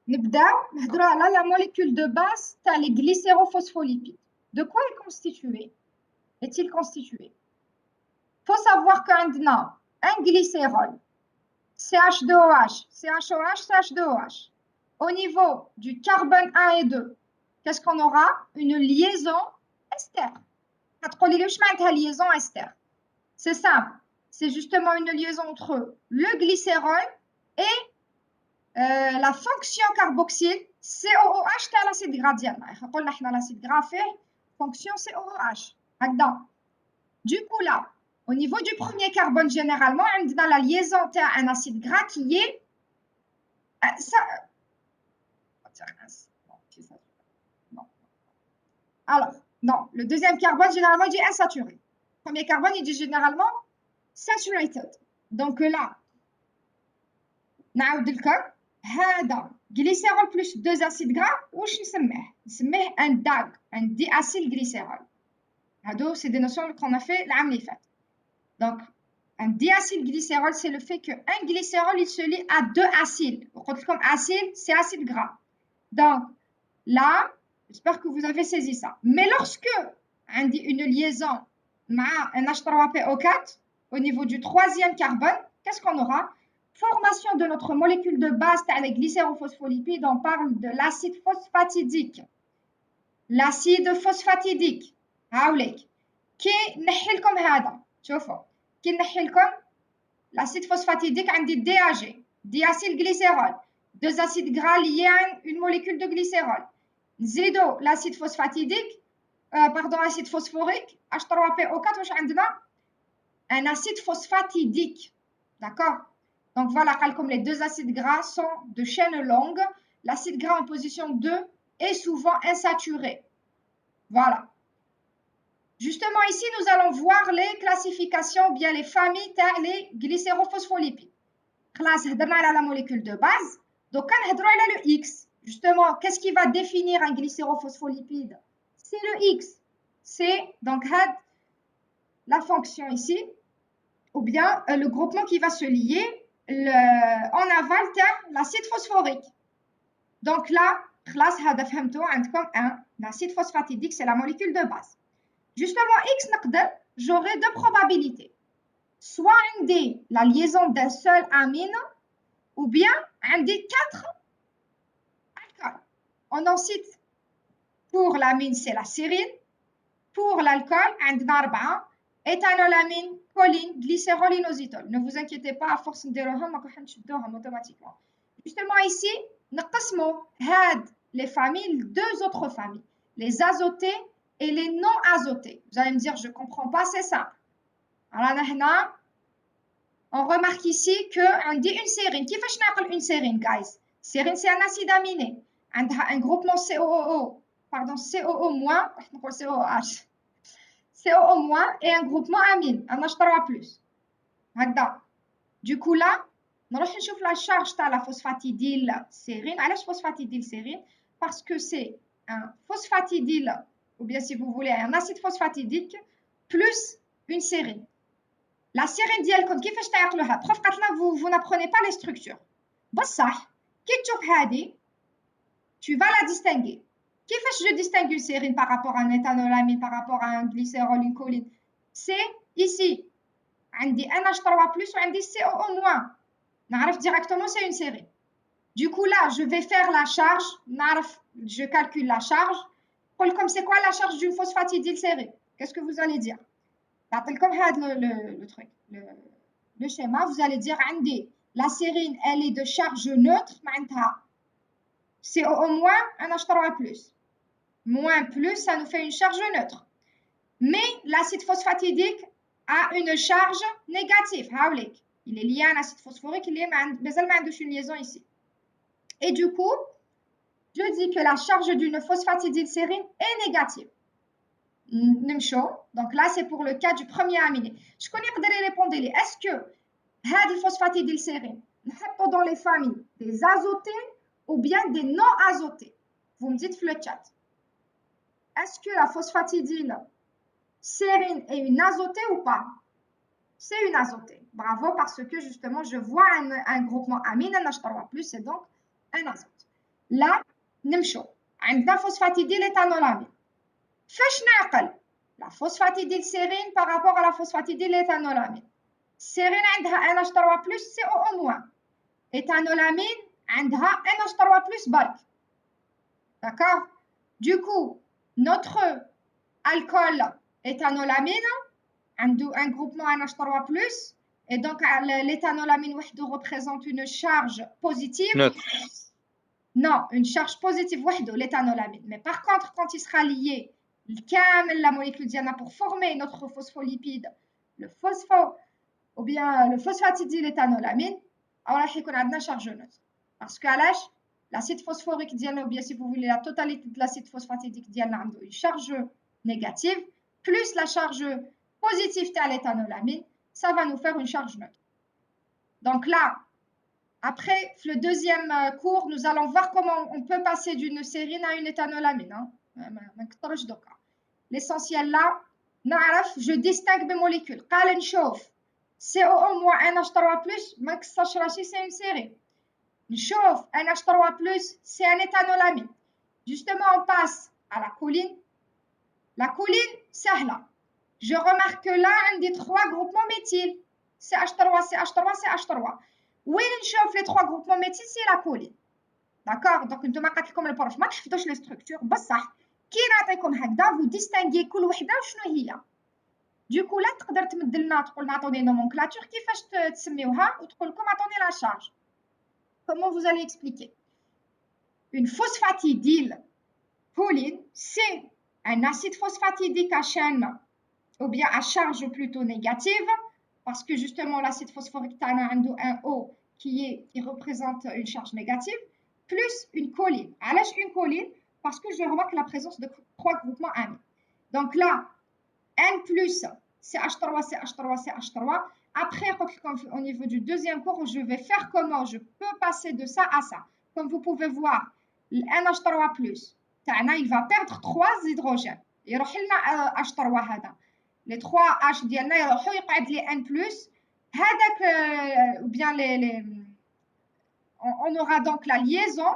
نبداو على la molécule de base تاع les glycérophospholipides. De quoi est constitué? Est-il constitué? Faut savoir qu'عندنا un glycérol CH2OH, CHOH, CH2OH. Au niveau du carbone 1 et 2, qu'est-ce qu'on aura? Une liaison ester. Liaison ester. C'est simple. C'est justement une liaison entre le glycérol et la fonction carboxyle COOH تاع l'acide gras ديالنا. قلنا حنا l'acide gras فيه fonction COOH. هكذا. Du coup là, au niveau du premier carbone généralement, on a la liaison تاع un acide gras qui est Alors, non, le deuxième carbone généralement il dit insaturé. Le premier carbone il dit généralement saturated. Donc là, نعاود لكم هذا glycérol plus deux acides gras واش نسميه un DAG, un diacylglycérol. هادو c'est des notions qu'on a fait العام اللي فات. Donc un diacylglycérol c'est le fait que un glycérol il se lie à deux acyles. قلت لكم acyle c'est acide gras. Donc là, j'espère que vous avez saisi ça. Mais lorsque on dit une liaison مع un H3PO4 au niveau du troisième carbone, qu'est-ce qu'on aura? Formation de notre molécule de base تاع les glycérophospholipides, on parle de l'acide phosphatidique. L'acide phosphatidique هاوليك كي نحي لكم هذا شوفوا كي نحي لكم l'acide phosphatidique عندي DAG diacylglycérol, deux acides gras liés à une molécule de glycérol. نزيدو l'acide phosphatidique acide phosphorique H3PO4 واش عندنا un acide phosphatidique. D'accord? Donc voilà, comme les deux acides gras sont de chaîne longue, l'acide gras en position 2 est souvent insaturé. Voilà. Justement ici, nous allons voir les classifications, bien les familles les glycérophospholipides. Classe la molécule de base. Donc on a le X. Justement, qu'est-ce qui va définir un glycérophospholipide? C'est le X. C'est donc la fonction ici, ou bien le groupement qui va se lier en aval l'acide phosphorique. Donc là, classe un acide phosphatidique, c'est la molécule de base. Justement, X, j'aurai deux probabilités. Soit la liaison d'un seul amine, ou bien des 4 alcools. On en cite pour l'amine, c'est la sérine. Pour l'alcool, عندنا 4 éthanolamine, choline, glycérol, inositol. Ne vous inquiétez pas, à force de نديروهم automatiquement. Justement ici, نقسموا les familles, deux autres familles, les azotés et les non azotés. Vous allez me dire, je ne comprends pas, c'est simple. Alors, on remarque ici qu'on dit une sérine. Qui fait une sérine, guys? Sérine, c'est un acide aminé. Un groupement COO, pardon, COO-, COOH. COO- et un groupement amine, un H3+. Du coup là, on va voir la charge de la phosphatidyle sérine. Pourquoi phosphatidyle sérine? Parce que c'est un phosphatidyle, ou bien si vous voulez, un acide phosphatidique plus une sérine. La sérine ديال كيفاش تعقلوها؟ prof قالت لنا vous n'apprenez pas les structures. بصح كي تشوف هذه tu vas la distinguer. كيفاش je distingue une sérine par rapport à un éthanolamine, par rapport à un glycérol, une choline? C'est ici. عندي NH3+ وعندي COO-. نعرف directement c'est une sérine. Du coup là, je vais faire la charge, je calcule la charge. Comme c'est quoi la charge d'une phosphatidyle sérine? Qu'est-ce que vous allez dire? Comme le truc, le schéma, vous allez dire la sérine, elle est de charge neutre, COO-, un H3+. Moins plus, ça nous fait une charge neutre. Mais l'acide phosphatidique a une charge négative. Il est lié à un acide phosphorique, il est une liaison ici. Et du coup, je dis que la charge d'une phosphatidyle sérine est négative. Donc là, c'est pour le cas du premier aminé. Je connais que répondre. Est-ce que cette phosphatidyle sérine, dans les familles des azotés ou bien des non azotés? Vous me dites le chat. Est-ce que la phosphatidyle sérine est une azotée ou pas? C'est une azotée. Bravo, parce que justement, je vois un groupement amine, un H3+, c'est donc un azote. لا نمشوا عندنا فوسفاتيديل ايثانولامين. فاش نعقل لا فوسفاتيديل سيرين بارابور على فوسفاتيديل ايثانولامين؟ السيرين عندها NH3 plus COO moins. ايثانولامين عندها NH3 plus برك. D'accord? Du coup, notre alcool éthanolamine a un groupement NH3 plus, et donc l'éthanolamine représente une charge positive. Neutre. Non, une charge positive l'éthanolamine. Mais par contre, quand il sera lié la molécule diana pour former notre phospholipide, le ou bien le phosphatidylethanolamine, alors il y a une charge neutre. Parce que l'acide phosphorique diana, ou bien si vous voulez la totalité de l'acide phosphatidique diana, a une charge négative, plus la charge positive de l'éthanolamine, ça va nous faire une charge neutre. Donc là, après, le deuxième cours, nous allons voir comment on peut passer d'une sérine à une éthanolamine. L'essentiel là, je distingue mes molécules. قال نشوف COO moins NH3+, ما كسرش راسي c'est une sérine. نشوف NH3+, c'est un éthanolamine. Justement, on passe à la choline. La choline, سهلة. Je remarque que là, on a 3 groupements méthyl. CH3, CH3, CH3. وين نشوف les 3 groupements méthyl, c'est la choline. D'accord? Donc, نتوما قالت لكم البروف ما تحفظوش لي ستركتور بصح كي نعطيكم هكذا vous distinguez كل وحده وشنو هي. دوكو لا تقدر تمد لنا تقول لنا عطوني نومونكلاتور كيفاش تسميوها وتقول لكم عطوني لا شارج. Comment vous allez expliquer? Une phosphatidyle choline, c'est un acide phosphatidique à chaîne ou bien à charge plutôt négative, parce que justement l'acide phosphorique a un O qui représente une charge négative, plus une choline. Alors une choline, parce que je remarque la présence de 3 groupements amis. Donc là, N plus CH3, CH3, CH3. Après, au niveau du deuxième cours, je vais faire comment je peux passer de ça à ça. Comme vous pouvez voir, le NH3+, il va perdre 3 hydrogènes. Il y a H3 les 3 H ديالنا يروحوا يقعد لي N+. هذاك ou bien on aura donc la liaison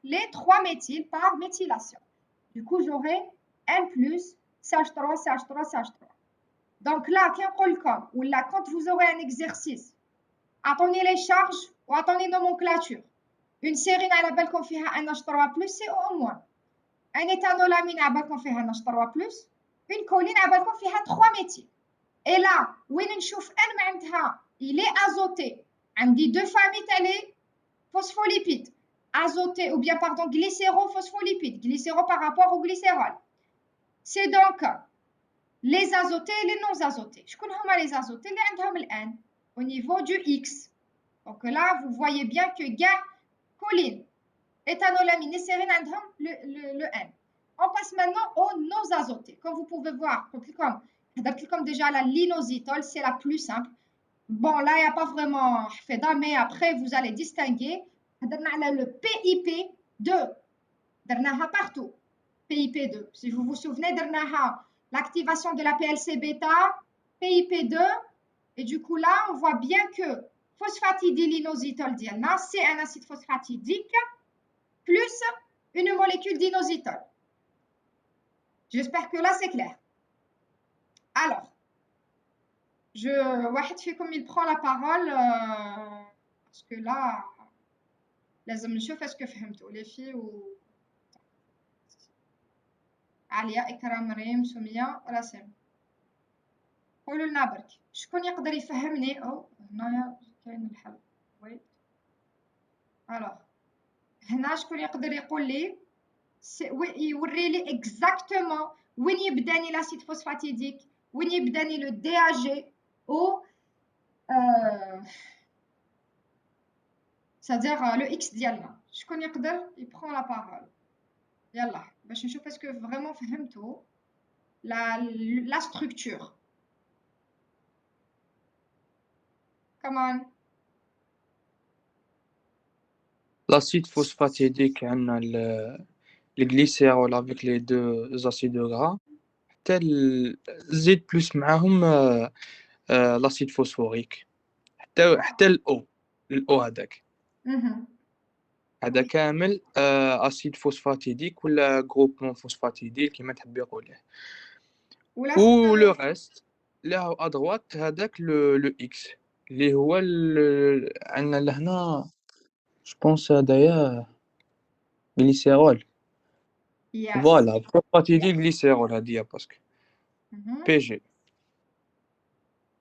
les 3 méthyls par méthylation. Du coup, j'aurai N+, CH3, CH3, CH3. Donc là, quand vous aurez un exercice, attendez les charges ou attendez les nomenclatures. Une sérine à la belle qu'on fait un NH3+, c'est au moins. Un éthanolamine à la belle qu'on fait un NH3+, une choline à la belle qu'on fait 3 méthyls. Et là, il est azoté. On dit 2 familles, les phospholipides. Azoté, ou bien, pardon, glycérophospholipides. Glycéro par rapport au glycérol. C'est donc les azotés et les non azotés. Je connais les azotés, les N au niveau du X. Donc là, vous voyez bien que choline, éthanolamine et sérine le N. On passe maintenant aux non azotés. Comme vous pouvez voir, comme déjà la linositol, c'est la plus simple. Bon, là, il n'y a pas vraiment fait mais après, vous allez distinguer. Le PIP2. Partout. PIP2. Si vous vous souvenez, l'activation de la PLC bêta, PIP2, et du coup là, on voit bien que phosphatidylinositol diana, c'est un acide phosphatidique plus une molécule d'inositol. J'espère que là, c'est clair. Alors, واحد فيكم il prend la parole parce que là, لازم نشوف est-ce que فهمتوا les filles ou عليا إكرام مريم سمية راسم. قولوا لنا برك شكون يقدر يفهمني هنايا كاين الحل ويت هنا شكون يقدر يقول لي يوري لي اكزاكتومون وين يبداني لاسيد فوسفاتيديك وين يبداني لو دي ا جي او c'est-à-dire le X ديالنا. شكون يقدر يبرون لا بارول يلا باش نشوف اسكو فريمون فهمتوا la structure. Come on. L'acide phosphatidique, on a le glycérol avec les 2 acides gras. Tel Z plus معهم l'acide phosphorique. حتى ال O هذاك. هذا كامل اسيد فوسفاتيديك ولا جروبمون فوسفاتيديك كيما تحب يقوليه. ولا و لو ريست له ادروات هذاك لو اكس اللي هو عندنا لهنا جو بونس هذايا غليسيرول. yes. فوالا فوسفاتيديك غليسيرول هذه باسكو Mhm. بي جي.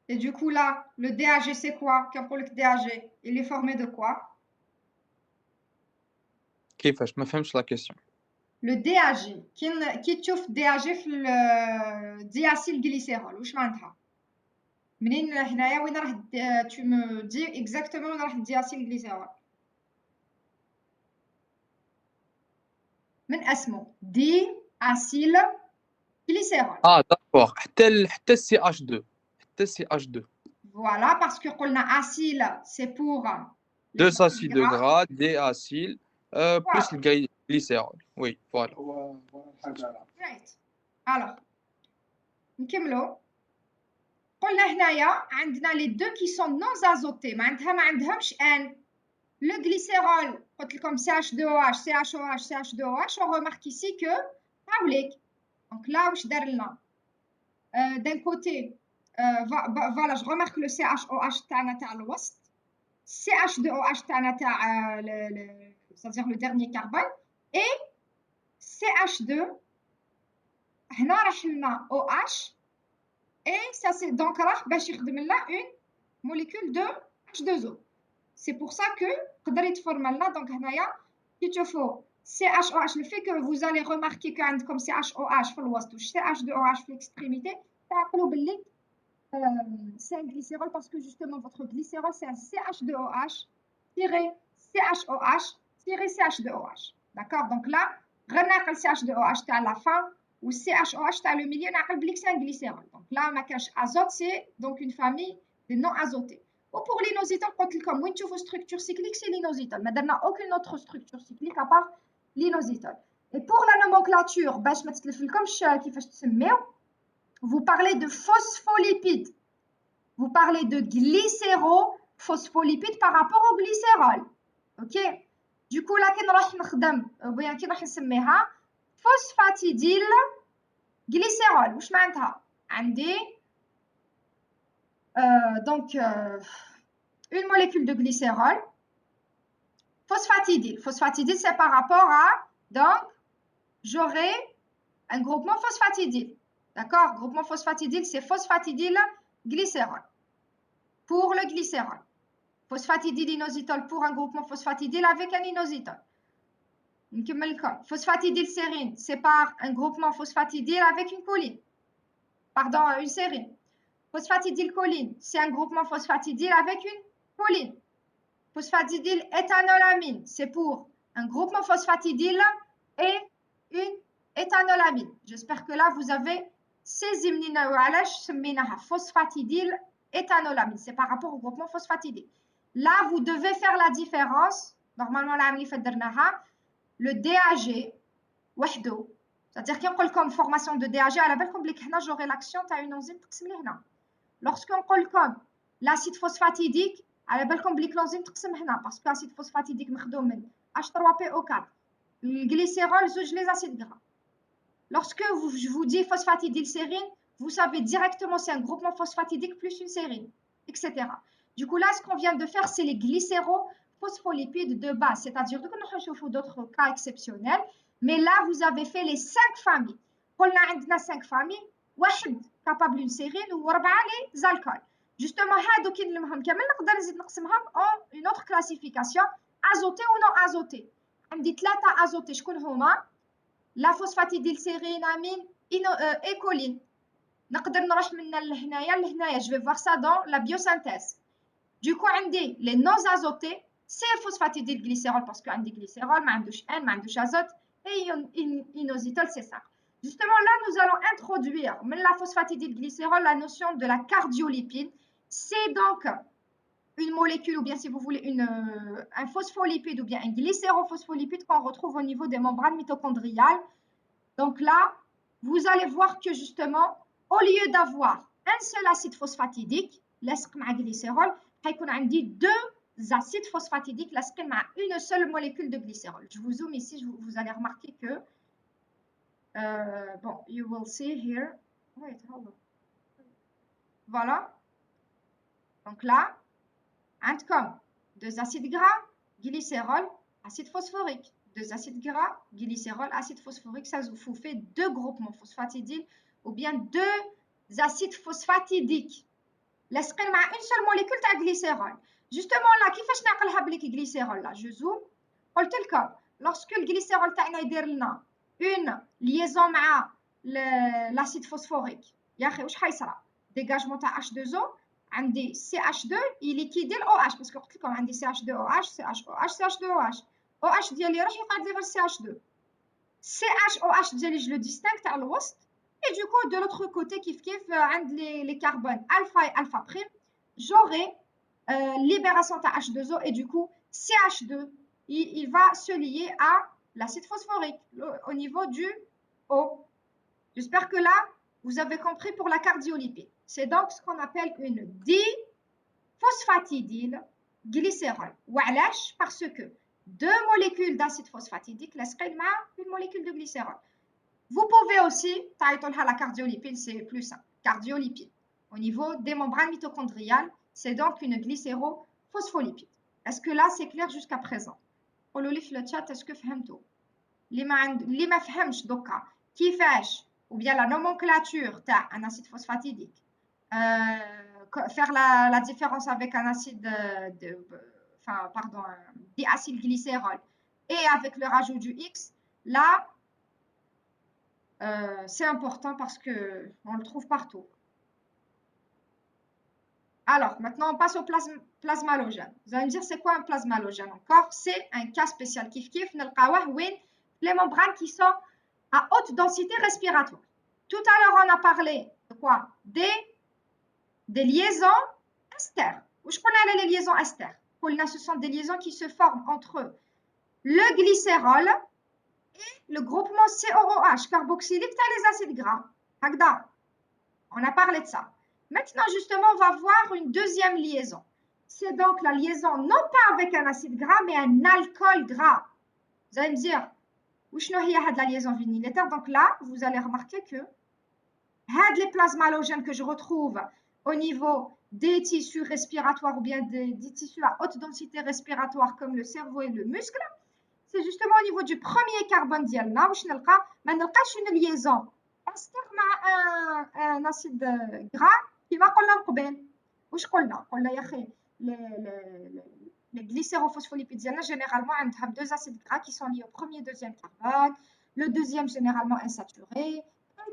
Et du coup, là, le DAG, c'est quoi? Qu'est-ce que le DAG? Il est formé de quoi? كيفاش ما فهمتش لا كيسيون. Le DAG. كي تشوف DAG في الدياسيل جليسيرول واش معناتها؟ منين هنايا وين راح tu me dis exactement وين راح الدياسيل جليسيرول؟ من اسمه دي اسيل جليسيرول. داكور حتى السي اش 2 حتى السي اش 2 Voilà, parce que قلنا اسيل c'est pour les deux acides acides gras. gras des acides plus Voilà. le glycérol. Oui, voilà. Right. Alors, نكملوا. قلنا هنايا عندنا les deux qui sont non azotés معناتها ما عندهمش ان. Le glycérol قلت لكم CH2OH CHOH CH2OH on remarque ici que حاوليك. Donc là واش دار لنا d'un côté voilà je remarque le CHOH تاعنا تاع الوسط CH2OH تاعنا تاع c'est-à-dire le dernier carbone et CH2 هنا راح لنا OH et ça c'est donc راح باش يخدم لنا une molécule de H2O. C'est pour ça que قدر يتفورم لنا دونك هنايا كي تشوفوا CHOH le fait que vous allez remarquer que عندكم CHOH في الوسط و CH2OH في l'extrémité تعقلوا باللي c'est un glycérol parce que justement votre glycérol c'est un CH2OH CHOH CH2OH. D'accord? Donc là غير ناقل CH2OH تاع la fin ou CHOH تاع le milieu نعقل بلي c'est un glycérol. Donc là ما كانش azote c'est donc une famille de non azotés. Ou pour l'inositol قلت لكم وين تشوفوا structure cyclique c'est l'inositol. ما درنا aucune autre structure cyclique à part l'inositol. Et pour la nomenclature باش ما تتلفلكمش كيفاش تسميو vous parlez de phospholipides. Vous parlez de glycérophospholipides par rapport au glycérol. OK? Du coup là كي نروح نخدم وبيان كي نروح نسميها فوسفاتيديل glycérol. واش معناتها؟ عندي donc une molécule de glycérol phosphatidyle. Phosphatidyle c'est par rapport à donc j'aurai un groupement phosphatidyle. D'accord? Groupement phosphatidyle c'est phosphatidyle glycérol pour le glycérol. Phosphatidyle inositol pour un groupement phosphatidyle avec un inositol. Phosphatidyle sérine c'est par un groupement phosphatidyle avec une choline. Pardon, une sérine. Phosphatidyle choline c'est un groupement phosphatidyle avec une choline. Phosphatidyle éthanolamine c'est pour un groupement phosphatidyle et une éthanolamine. J'espère que là vous avez saisi phosphatidyle éthanolamine. C'est par rapport au groupement phosphatidyle. Là, vous devez faire la différence. Normalement, le DAG, c'est-à-dire qu'on comme formation de DAG, à la belle complique, j'aurai l'action de une enzyme. Lorsqu'on colle comme l'acide phosphatidique, à la belle complique l'enzyme, parce que l'acide phosphatidique, H3PO4, le glycérol, les acides gras. Lorsque je vous dis phosphatidylsérine, vous savez directement c'est un groupement phosphatidique plus une sérine, etc. Du coup, là, ce qu'on vient de faire, c'est les glycérophospholipides de base, c'est-à-dire que nous avons d'autres cas exceptionnels, mais là, vous avez fait les 5 familles. On a 5 familles, واحد capable d'une sérine ou 4 les alcools. Justement, هادو كي نلمهم كامل نقدر نزيد نقسمهم en une autre classification, azoté ou non azoté. عندي 3 azotés شكون هما؟ la phosphatidylsérénamine et choline. نقدر نروح من لهنايا لهنايا. Je vais voir ça dans la biosynthèse. Du coup, عندي les non azotés, c'est phosphatidylglycérol parce que عندي glycérol, ما عندوش N, ما عندوش azote et inositol, c'est ça. Justement, là, nous allons introduire la phosphatidylglycérol la notion de la cardiolipide. C'est donc une molécule ou bien si vous voulez un phospholipide ou bien un glycérophospholipide qu'on retrouve au niveau des membranes mitochondriales. Donc là, vous allez voir que justement, au lieu d'avoir un seul acide phosphatidique, l'asq ma glycérol, هيكون عندي deux acides phosphatidiques لاصقين مع une seule molécule de glycérol. Je vous zoome ici, vous allez remarquer que bon, you will see here. Wait, hold on. Voilà. Donc là, عندكم 2 acides gras, glycérol, acide phosphorique. 2 acides gras, glycérol, acide phosphorique. Ça vous fait 2 groupements phosphatidyles ou bien 2 acides phosphatidiques. لاصقين مع une seule molécule تاع glycérol. Justement là, كيفاش نعقلها بليك glycérol là, je zoome. قلت لكم lorsque الجليسيرول تاعنا يدير لنا une liaison مع l'acide phosphorique. يا اخي واش حيصرى؟ dégagement تاع H2O. عندي CH2 يليكيدي ال OH باسكو قلت لكم عندي CH2OH CHOH CH2OH OH ديالي راح يقعد لي غير CH2 CHOH ديالي je le distingue تاع الوسط et du coup de l'autre côté كيف عند les carbones alpha et alpha prime j'aurai libération تاع H2O et du coup CH2 il va se lier à l'acide phosphorique au niveau du O. J'espère que là vous avez compris pour la cardiolipide. C'est donc ce qu'on appelle une diphosphatidyle glycérol. وعلاش؟ Parce que 2 molécules d'acide phosphatidique لاصقين مع une molécule de glycérol. Vous pouvez aussi, la cardiolipide, c'est plus simple, cardiolipide. Au niveau des membranes mitochondriales, c'est donc une glycérophospholipide. Est-ce que là, c'est clair jusqu'à présent? قولوا لي في le chat, est-ce que فهمتوا؟ اللي ما فهمش دوكا كيفاش ou bien la nomenclature تاع un acide phosphatidique, faire la différence avec un acide un diacylglycérol et avec le rajout du X, là, c'est important parce qu'on le trouve partout. Alors, maintenant, on passe au plasmalogène. Vous allez me dire, c'est quoi un plasmalogène encore? C'est un cas spécial. Les membranes qui sont à haute densité respiratoire. Tout à l'heure, on a parlé de quoi? Des liaisons ester. Où je connais les liaisons ester? Ce sont des liaisons qui se forment entre le glycérol et le groupement COOH, carboxylique, t'as les acides gras. On a parlé de ça. Maintenant, justement, on va voir une deuxième liaison. C'est donc la liaison non pas avec un acide gras, mais un alcool gras. Vous allez me dire, où est la liaison vinylétaire? Donc là, vous allez remarquer que les plasmalogènes que je retrouve au niveau des tissus respiratoires ou bien des tissus à haute densité respiratoire comme le cerveau et le muscle, c'est justement au niveau du premier carbone ديالنا واش نلقى ما نلقاش une liaison ester مع un acide gras كما قلنا من قبل. واش قلنا يا اخي les glycérophospholipides ديالنا généralement عندهم 2 acides gras qui sont liés au premier deuxième carbone, le deuxième généralement insaturé et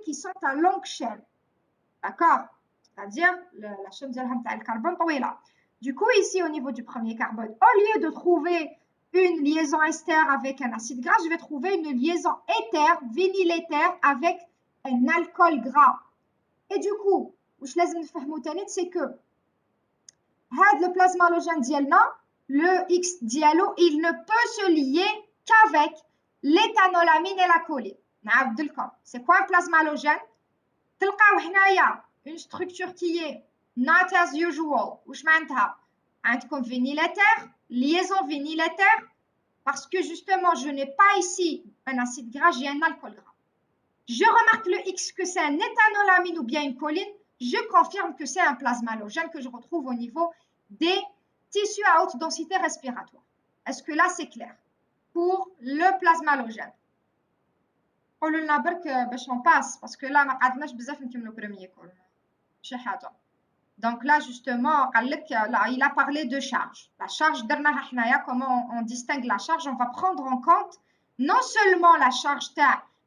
qui sont à longue chaîne. D'accord? C'est-à-dire la chaîne ديالهم تاع الكربون طويله. Du coup ici au niveau du premier carbone, au lieu de trouver une liaison ester avec un acide gras, je vais trouver une liaison éther, vinyléther avec un alcool gras. Et du coup, c'est que le plasmalogène dialna, le X dialo, il ne peut se lier qu'avec l'éthanolamine et la choline. C'est quoi un plasmalogène? Une structure qui est not as usual. عندكم vinyléther, liaison vinyléther, parce que justement, je n'ai pas ici un acide gras, j'ai un alcool gras. Je remarque le X que c'est un éthanolamine ou bien une choline, je confirme que c'est un plasmalogène que je retrouve au niveau des tissus à haute densité respiratoire. Est-ce que là, c'est clair? Pour le plasmalogène. قولوا لنا برك باش on passe, parce que là, ما قعدناش بزاف نكملوا premier cours. شي حاجة. Donc là, justement, il a parlé de charge. La charge, comment on distingue la charge? On va prendre en compte non seulement la charge de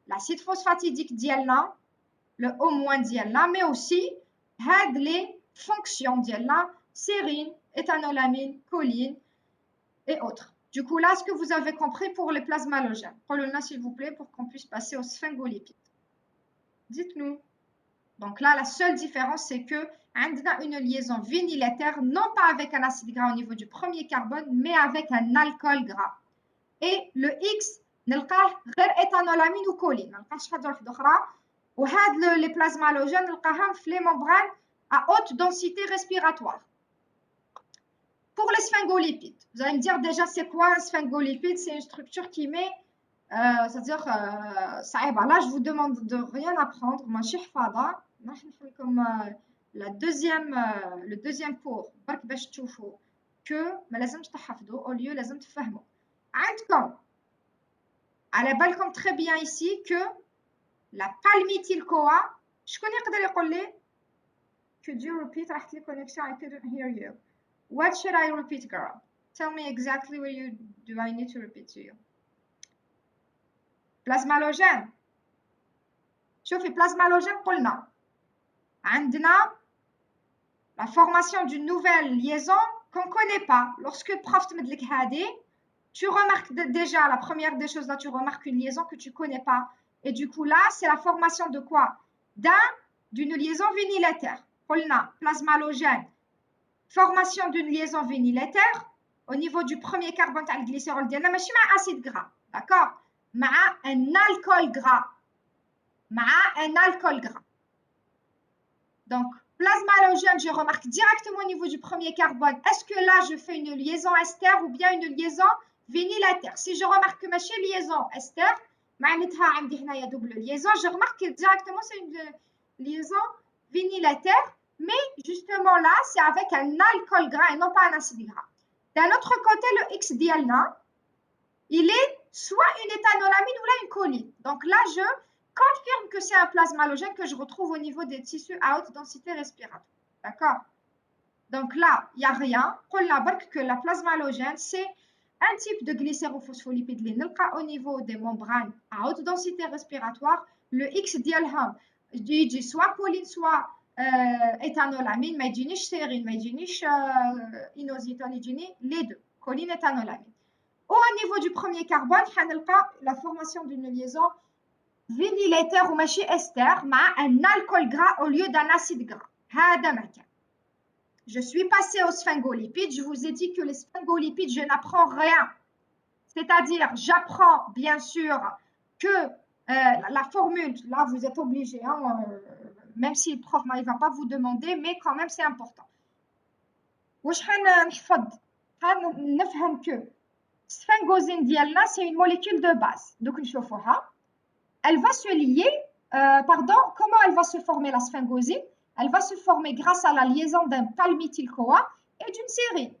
l'acide phosphatidique dialna, le O- dialna, mais aussi les fonctions dialna, sérine, éthanolamine, choline et autres. Du coup, là, est-ce que vous avez compris pour les plasmalogènes? Prenez-le s'il vous plaît pour qu'on puisse passer aux sphingolipides. Dites-nous. Donc là, la seule différence, c'est que on a une liaison vinyléther, non pas avec un acide gras au niveau du premier carbone, mais avec un alcool gras. Et le X, نلقاه غير éthanolamine ou choline. ما نلقاش حاجة واحدة أخرى. وهاد les plasmalogènes نلقاهم في les membranes à haute densité respiratoire. pour les sphingolipides. Vous allez me dire déjà, c'est quoi un sphingolipide? C'est une structure qui met, c'est-à-dire, là, je vous demande de rien apprendre. Moi, je suis fada. Comme le deuxième cours, que ما لازمش تحفظوا au lieu لازم تفهموا. عندكم على بالكم très bien ici que la palmitoyl-CoA, شكون يقدر يقول لي could you repeat راحت لي connection I couldn't hear you. What should I repeat, girl? Tell me exactly what do I need to repeat to you. Plasmalogène. شوفي plasmalogène قلنا عندنا la formation d'une nouvelle liaison qu'on ne connaît pas. Lorsque le prof te met le hadi, tu remarques déjà, la première des choses là, tu remarques une liaison que tu ne connais pas. Et du coup là, c'est la formation de quoi? D'une liaison vinylétaire. قلنا plasmalogène. Formation d'une liaison vinylétaire au niveau du premier carbone تاع الجليسيرول ديالنا ماشي مع acide gras, d'accord, مع un alcool gras, donc plasmalogène, je remarque directement au niveau du premier carbone, est-ce que là je fais une liaison ester ou bien une liaison vinylétaire? Si je remarque que ماشي liaison ester, معناتها عندي هنايا double liaison, je remarque que directement c'est une liaison vinylétaire. Mais justement là, c'est avec un alcool gras et non pas un acide gras. D'un autre côté, le X dialna, il est soit une éthanolamine ou là une choline. Donc là, je confirme que c'est un plasmalogène que je retrouve au niveau des tissus à haute densité respiratoire. D'accord? Donc là, il n'y a rien. Que la plasmalogène, c'est un type de glycérophospholipide au niveau des membranes à haute densité respiratoire. Le X dialham, je dis soit choline, soit éthanolamine, mais يجينيش sérine, mais يجينيش inositol, يجيني les deux, choline, éthanolamine. Au niveau du premier carbone, حنلقى la formation d'une liaison vinylétaire ou ماشي ester مع un alcool gras au lieu d'un acide gras. هذا ما كان. Je suis passée aux sphingolipides. Je vous ai dit que les sphingolipides, je n'apprends rien. C'est-à-dire, j'apprends bien sûr que la formule, là vous êtes obligé, hein, même si le prof il ne va pas vous demander, mais quand même c'est important. نفهم que sphingosine ديالنا c'est une molécule de base. Donc نشوفوها. Elle va se lier, comment elle va se former la sphingosine? Elle va se former grâce à la liaison d'un palmitoyl-CoA et d'une sérine.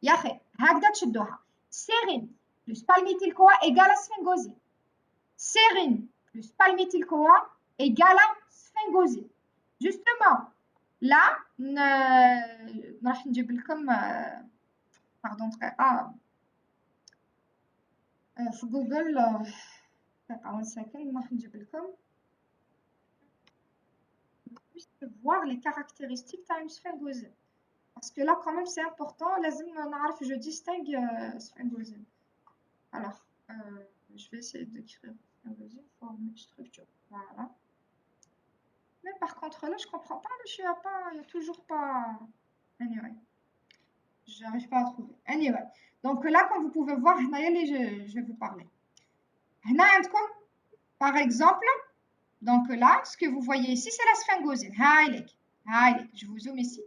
ياخي هكذا تشدوها. Sérine plus palmitoyl-CoA égale à sphingosine. Sérine plus palmitoyl-CoA égale à sphingosine. Justement, là, راح نجيب لكم pardon في جوجل دقيقة 1 second راح نجيب لكم voir les caractéristiques d'une sphingosine. Parce que là, quand même, c'est important. Je distingue sphingosine. Alors, je vais essayer d'écrire sphingosine, forme, structure. Voilà. Mais par contre, là, je ne comprends pas. Il n'y a toujours pas. Anyway. Je n'arrive pas à trouver. Anyway. Donc là, comme vous pouvez voir, je vais vous parler. Par exemple, donc là, ce que vous voyez ici, c'est la sphingosine. Je vous zoome ici.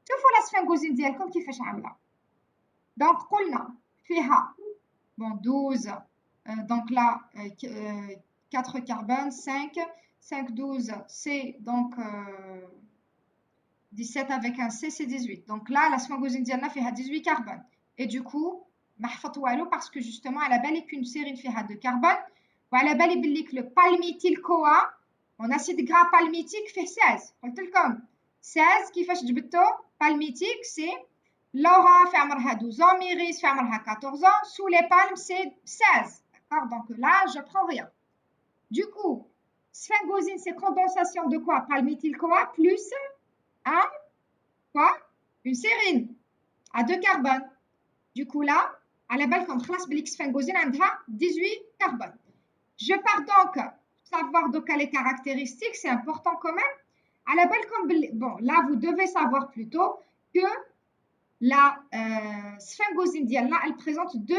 شوفوا la sphingosine ديالكم كيفاش عامله. Donc قلنا فيها 12 donc là 4 carbones, 5 12 c'est donc 17 avec un C c'est 18. Donc là la sphingosine ديالنا فيها 18 carbones. Et du coup ما حفظت والو parce que justement على بالي qu'une sérine فيها 2 carbones وعلى بالي بلي que le palmitoyl-CoA en acide gras palmitique fait 16. قلت لكم 16 كيفاش جبتو palmitique c'est Laura fait عمرها 12 ans, Myris fait عمرها 14 ans, sous les palmes c'est 16. D'accord? Donc là je prends rien. Du coup, sphingosine c'est condensation de quoi? Palmitoyl-CoA plus une sérine à 2 carbones. Du coup là, à la balle comme classe بليك sphingosine عندها 18 carbones. Je pars donc savoir donc les caractéristiques, c'est important quand même. À la balle comme bon, là vous devez savoir plutôt que la sphingosine dialna, elle présente 2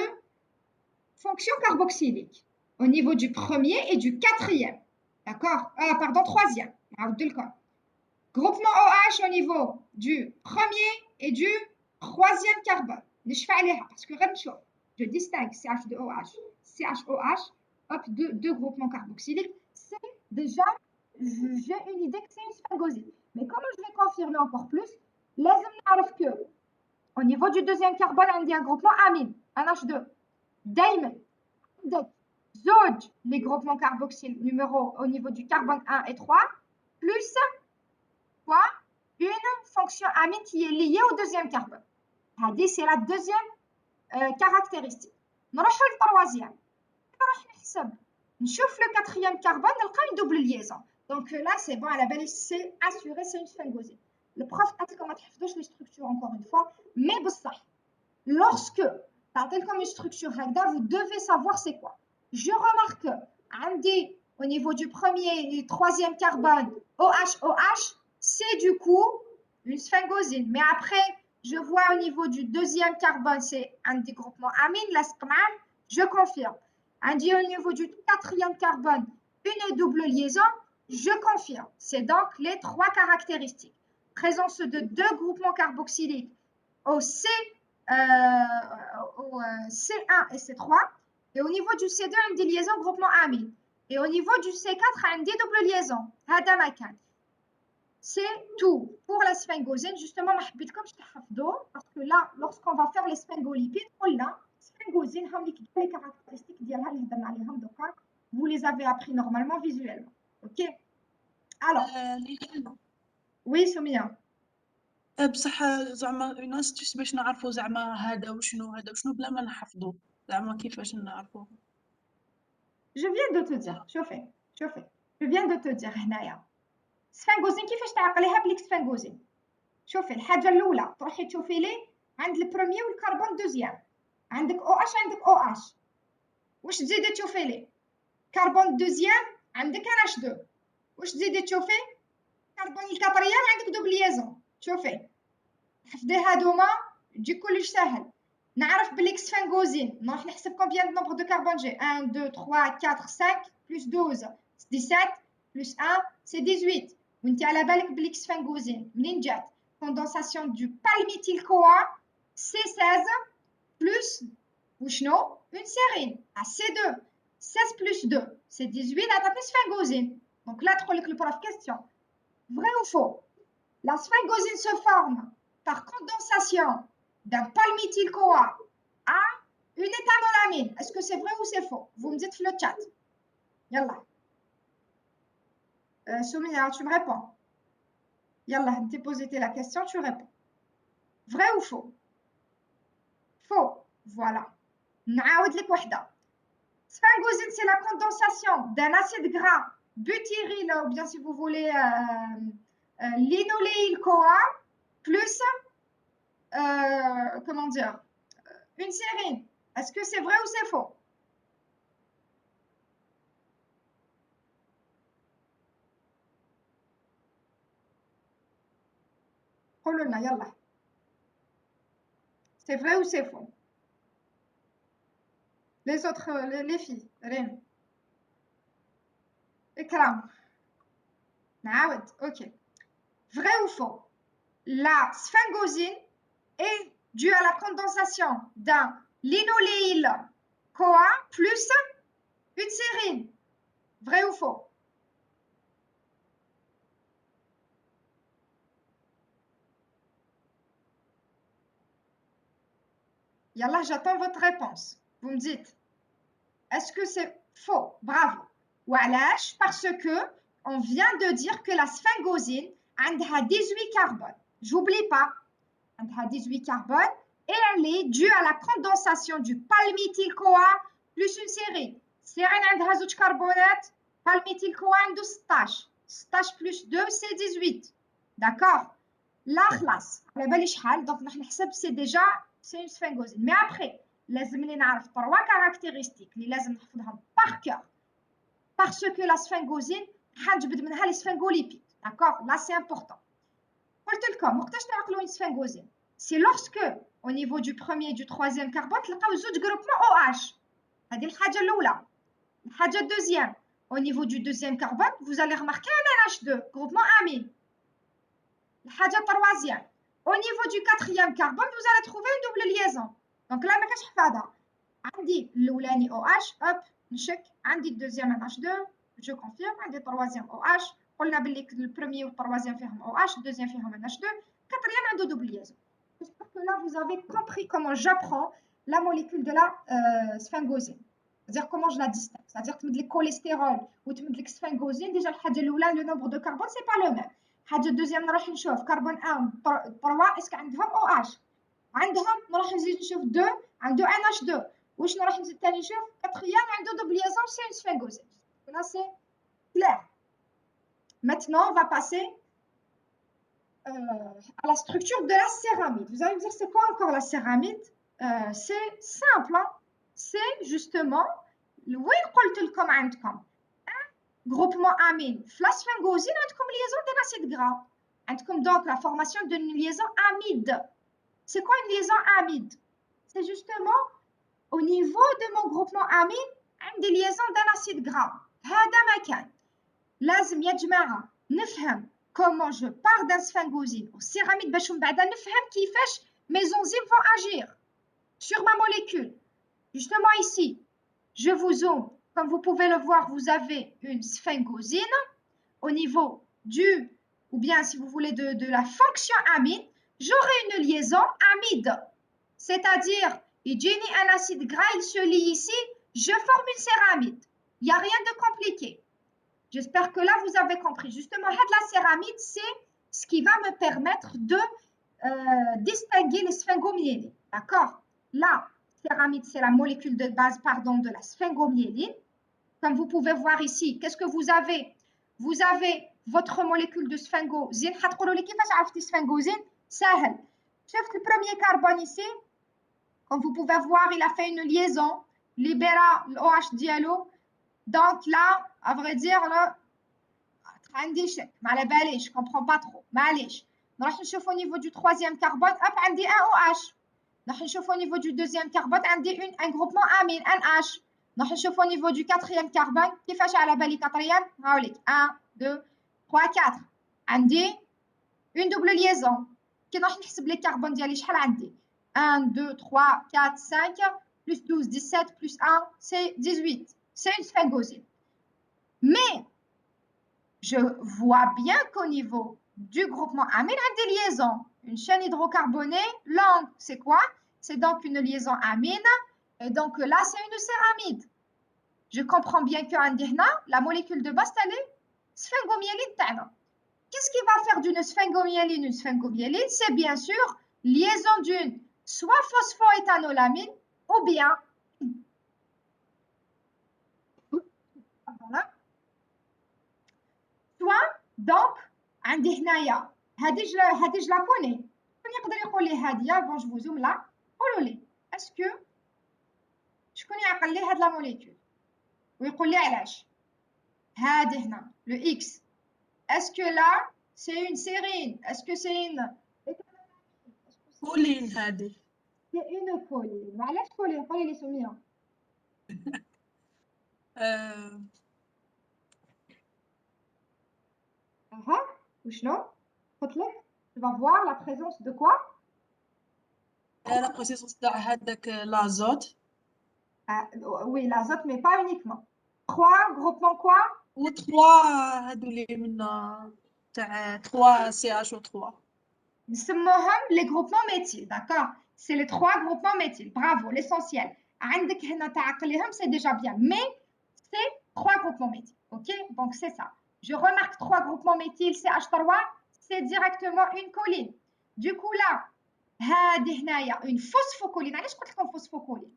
fonctions carboxyliques au niveau du premier et du quatrième. D'accord? Pardon, troisième. Groupement OH au niveau du premier et du troisième carbone نشفى عليها parce que غير نشوف je distingue CH2OH CHOH hop deux groupements carboxyliques c'est déjà j'ai une idée que c'est une sphingosine mais comment je vais confirmer encore plus لازم نعرف que au niveau du deuxième carbone عندي un groupement amine un H2 دايما عندك زوج les groupements carboxyles numéro au niveau du carbone 1 et 3 plus quoi une fonction amine qui est liée au deuxième carbone. C'est la deuxième caractéristique. نروح للtroisième. نروح نحسب. نشوف le quatrième carbone نلقى une double liaison. Donc là c'est bon, à la belle c'est assuré, c'est une sphingosine. Le prof a ما تحفظوش les structures encore une fois, mais بصح lorsque تعطي لكم une structure هكذا vous devez savoir c'est quoi. Je remarque عندي au niveau du premier et troisième carbone OH c'est du coup une sphingosine. Mais après, je vois au niveau du deuxième carbone, c'est un des groupements amine, l'asqmal, je confirme. Au niveau du quatrième carbone, une double liaison, je confirme. C'est donc les trois caractéristiques. Présence de deux groupements carboxyliques au C1 et C3. Et au niveau du C2, une des liaisons groupement amine. Et au niveau du C4, une des double liaisons. هذا ما كان. C'est tout pour la sphingosine. Justement, parce que là, lorsqu'on va faire les sphingolipides, sphingosine, les caractéristiques vous les avez appris normalement visuellement. Ok. Alors, oui, Soumia. بصح زعما الناس تحس باش نعرفوا زعما هذا وشنو بلا ما نحفظوا زعما كيفاش نعرفوا. Je viens de te dire, شوفي. Je viens de te dire هنايا. سفنغوزين كيفاش تعقليها بليك سفنغوزين؟ شوفي الحاجه الاولى تروحي تشوفي لي عند البروميي والكربون دوزيام عندك او اش عندك او اش واش تزيدي تشوفي لي كربون دوزيام عندك ان اش 2 واش تزيدي تشوفي كربون الكاتريام عندك دوبل ليزون شوفي حفظي هادوما تجي كلش ساهل نعرف بليك سفنغوزين نروح نحسب كومبيان دو نومبر دو كربون جي 1 2 3 4 5 plus 12 17 plus 1 c'est 18 وانت على بالك بليك سفنغوزين منين جات condensation du palmityl-CoA C16 plus وشنو une sérine à C2 16 plus 2 c'est 18 à taper sphingosine. Donc là تقول لك le prof question vrai ou faux la sphingosine se forme par condensation d'un palmityl-CoA à une éthanolamine. Est-ce que c'est vrai ou c'est faux? Vous me dites le chat. Yallah. Soumia, tu me réponds. Yallah, tu poses la question, tu réponds. Vrai ou faux? Faux. Voilà. نعاود لك وحده. Sphingosine, c'est la condensation d'un acide gras butyryl, ou bien si vous voulez linoléyl-CoA plus comment dire une sérine. Est-ce que c'est vrai ou c'est faux? C'est vrai ou c'est faux? Les autres, les filles, Ren. Ekram. Naoud, ok. Vrai ou faux? La sphingosine est due à la condensation d'un linoléyl-CoA plus une sérine. Vrai ou faux? Yallah, j'attends votre réponse. Vous me dites, est-ce que c'est faux? Bravo. Walash, parce que on vient de dire que la sphingosine a 18 carbones. J'oublie pas. Elle a 18 carbones et elle est due à la condensation du palmityl-CoA plus une sérine. Sérine a 12 carbonates, palmityl-CoA a 16. 16 plus 2, c'est 18. D'accord? Là, خلاص. على بالي شحال donc نحسب c'est déjà c'est une sphingosine. Mais après, لازمني نعرف 3 caractéristiques اللي لازم نحفظهم par cœur. Parce que la sphingosine حنجبد منها les sphingolipides. D'accord? Là, c'est important. قلت لكم وقتاش نعقلوا une sphingosine? C'est lorsque au niveau du premier et du troisième carbone تلقاو زوج groupements OH. هذه الحاجة الأولى. الحاجة الدوزيام au niveau du deuxième carbone vous allez remarquer un NH2 groupement amine. الحاجة التروازيام Au niveau du quatrième carbone, vous allez trouver une double liaison. Donc là, ما كاش حفاظة. عندي الأولاني OH, hop, نشك. عندي الدوزيام NH2, je confirme. عندي التروازيام OH. قلنا باللي le premier ou le troisième فيهم OH, le deuxième فيهم NH2. Le quatrième عنده double liaison. J'espère que là, vous avez compris comment j'apprends la molécule de la sphingosine. C'est-à-dire comment je la distingue. C'est-à-dire que le cholestérol ou le sphingosine, déjà le nombre de carbone, c'est pas le même. حاجه الدوزيام نروح نشوف كربون 1 3 اسك عندهم او اش عندهم نروح نزيد نشوف 2 عنده ان اش 2 واش نروح نزيد ثاني نشوف كاتريام عنده دوبل ليزون سي une sphingosine. Là c'est clair. Maintenant on va passer à la structure de la céramide. Vous allez me dire c'est quoi encore la céramide? C'est simple, hein? C'est justement وين قلت لكم عندكم groupement amine, la sphingosine, عندكم liaison d'un acide gras. عندكم donc la formation d'une liaison amide. C'est quoi une liaison amide? C'est justement au niveau de mon groupement amine, عندي liaison d'un acide gras. هذا مكان. لازم يا جماعة نفهم comment je pars d'un sphingosine au céramide باش من بعد نفهم كيفاش mes enzymes vont agir sur ma molécule. Justement ici, je vous zoome. Comme vous pouvez le voir, vous avez une sphingosine au niveau du, ou bien si vous voulez de la fonction amine, j'aurai une liaison amide. C'est-à-dire, il y a un acide gras, il se lie ici, je forme une céramide. Il n'y a rien de compliqué. J'espère que là, vous avez compris. Justement, la céramide, c'est ce qui va me permettre de distinguer les sphingomyélines. D'accord? La céramide, c'est la molécule de base, pardon, de la sphingomyéline. Comme vous pouvez voir ici, qu'est-ce que vous avez? Vous avez votre molécule de sphingosine. Sphingosine, سهل. Chef le premier carbone ici. Comme vous pouvez voir, il a fait une liaison. Libéra l'OH dialo. Donc là, à vrai dire, là, je ne comprends pas trop. نروح نشوف au niveau du troisième carbone, hop, عندي un OH. نروح نشوف au niveau du deuxième carbone, عندي un groupement amine, un H. نروح نشوف au niveau du quatrième carbone, كيفاش على بالي quatrième؟ هاوليك 1 2 3 4. عندي une double liaison. كي نروح نحسب لي كربون ديالي شحال عندي؟ 1 2 3 4 5 plus 12 17 plus 1 c'est 18. C'est une sphingosine. Mais je vois bien qu'au niveau du groupement amine, il y a des liaisons. Une chaîne hydrocarbonée longue, c'est quoi? C'est donc une liaison amine. Et donc là, c'est une céramide. Je comprends bien que la molécule de base, elle est sphingomyéline. Qu'est-ce qui va faire d'une sphingomyéline une sphingomyéline? C'est bien sûr liaison d'une soit phosphoéthanolamine ou bien voilà. soit donc عندي هنايا هذه je la connais. شكون يقدر يقول لي هذه بون جو زوم لا قولوا لي اسكو شكون يعقل لي هاد لا موليكول ويقول لي علاش هذه هنا لو اكس اسكو لا سي اون سيرين اسكو سي اون كولين هذه سي اون كولين علاش كولين قولي لي سميه وشنو قلت لك tu vas voir la présence de quoi la présence تاع هذاك l'azote oui l'azote mais pas uniquement 3 groupements quoi و 3 هادو اللي من تاع 3 CHO3 نسموهم les groupements méthyl d'accord c'est les 3 groupements méthyl bravo l'essentiel عندك هنا تعقل ليهم c'est déjà bien mais c'est 3 groupements méthyl ok donc c'est ça je remarque 3 groupements méthyl CH3 c'est directement une choline du coup là هذه هنايا une phosphocholine علاش قلت لكم phosphocholine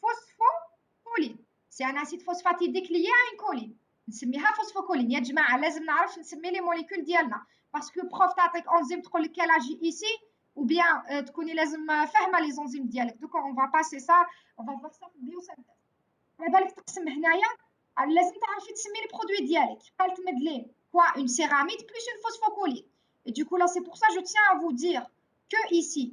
phosphocholine c'est un acide phosphatidique lié à une choline نسميها phosphocholine يا جماعه لازم نعرف نسمي لي موليكول ديالنا باسكو بروف تعطيك انزيم تقول لك qu'elle agit ici ou bien تكوني لازم فاهمه لي زونزيم ديالك دوك on va passer ça on va voir ça في البيوسينثيز على بالك تقسم هنايا لازم تعرفي تسمي لي برودوي ديالك قال تمد لي quoi une céramide plus une phosphocholine et du coup là c'est pour ça je tiens à vous dire que ici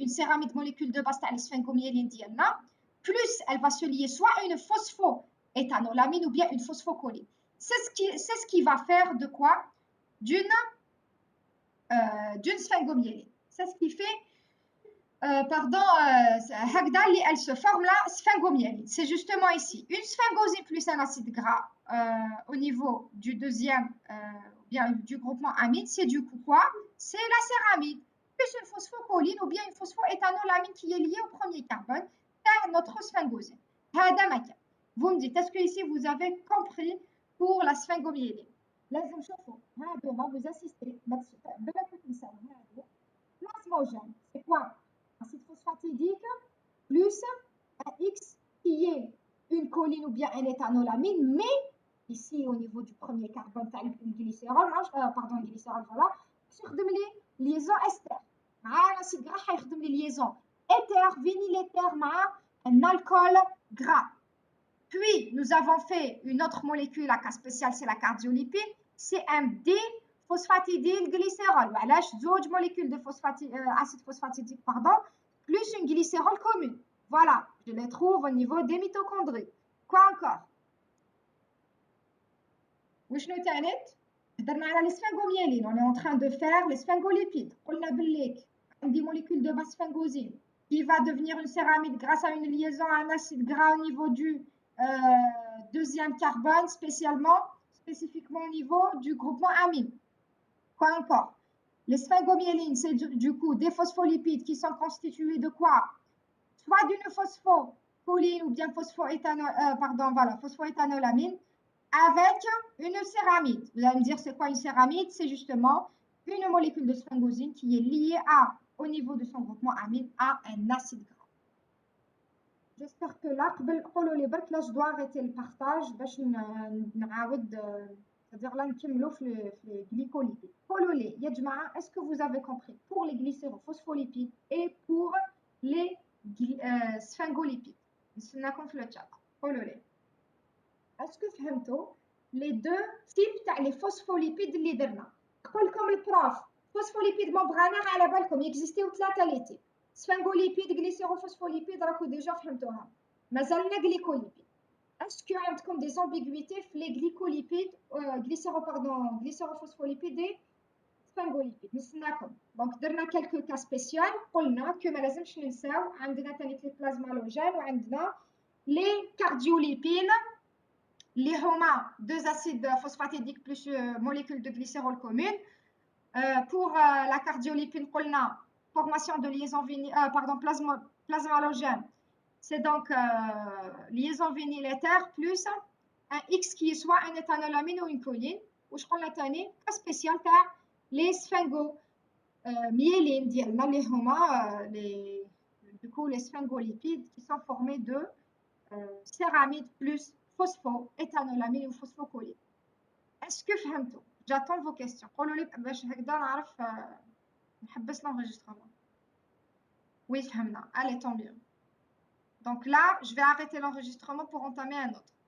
une céramide molécule de base تاع السفنكوميلين ديالنا plus elle va se lier soit à une phosphoéthanolamine ou bien une phosphocholine. C'est ce qui va faire de quoi? D'une sphingomyéline. C'est ce qui fait, هكذا اللي elle se forme la sphingomyéline. C'est justement ici. Une sphingosine plus un acide gras au niveau du deuxième, bien du groupement amide, c'est du coup quoi? C'est la céramide, plus une phosphocholine ou bien une phosphoéthanolamine qui est liée au premier carbone, c'est notre sphingosine. هذا مكان. Vous me dites, est-ce que ici vous avez compris pour la sphingomyéline? لازم نشوفوا هذوما vous assistez بلا كنت نساو هذو plasmogène, c'est quoi? Acide phosphatidique plus un X qui est une choline ou bien un éthanolamine, mais ici au niveau du premier carbone, tu as une glycérol, pardon, glycérol, voilà, sur les liaisons ester. L'acide gras, il les liaisons éther, vinyléther, un alcool gras. Puis, nous avons fait une autre molécule à cas spécial, c'est la cardiolipine, c'est un D-phosphatidylglycérol. Voilà, deux molécules de acide phosphatidique, pardon, plus une glycérol commune. Voilà, je les trouve au niveau des mitochondries. Quoi encore? وشنو تانت؟ هضرنا على les sphingomyélines. On est en train de faire les sphingolipides. قلنا بالليك عندي molécule de base sphingosine qui va devenir une céramide grâce à une liaison à un acide gras au niveau du deuxième carbone, spécifiquement au niveau du groupement amine. Quoi encore? Les sphingomyélines, c'est du coup des phospholipides qui sont constitués de quoi? Soit d'une phosphocholine ou bien phosphoéthanolamine avec une céramide. Vous allez me dire, c'est quoi une céramide? C'est justement une molécule de sphingosine qui est liée au niveau de son groupement amine à un acide gras. J'espère que là, là, je dois arrêter le partage. C'est-à-dire là, nous les glycolipides. Est-ce que vous avez compris? Pour les glycérophospholipides et pour les sphingolipides. Est-ce que vous avez les deux types de phospholipides اللي درنا؟ نقول لكم البروف phospholipides membranaires على بالكم يكزيستيو ثلاثه لي تيب sphingolipides glycérophospholipides راكو ديجا فهمتوها مازالنا glycolipides. Est-ce que عندكم des ambiguïtés في les glycolipides glycérophospholipides et sphingolipides؟ نستناكم. دونك درنا quelques cas spéciaux قلنا que ما لازمش ننساو عندنا ثاني les plasmalogènes وعندنا les cardiolipines les HOMA, deux acides phosphatidiques plus molécules de glycérol commune. Pour la cardiolipine, formation de liaison plasmalogène, c'est donc liaison vinyléther plus un X qui est soit un éthanolamine ou une choline. Ou je prends la tannée, cas spécial, les sphingomyélines, les HOMA, du coup les sphingolipides qui sont formés de céramide plus phosphoéthanolamine ou phosphocholine. Est-ce que فهمتوا? J'attends vos questions. قولوا لي باش هكذا نعرف نحبس l'enregistrement. Oui, فهمنا. Allez, tant mieux. Donc là, je vais arrêter l'enregistrement pour entamer un autre.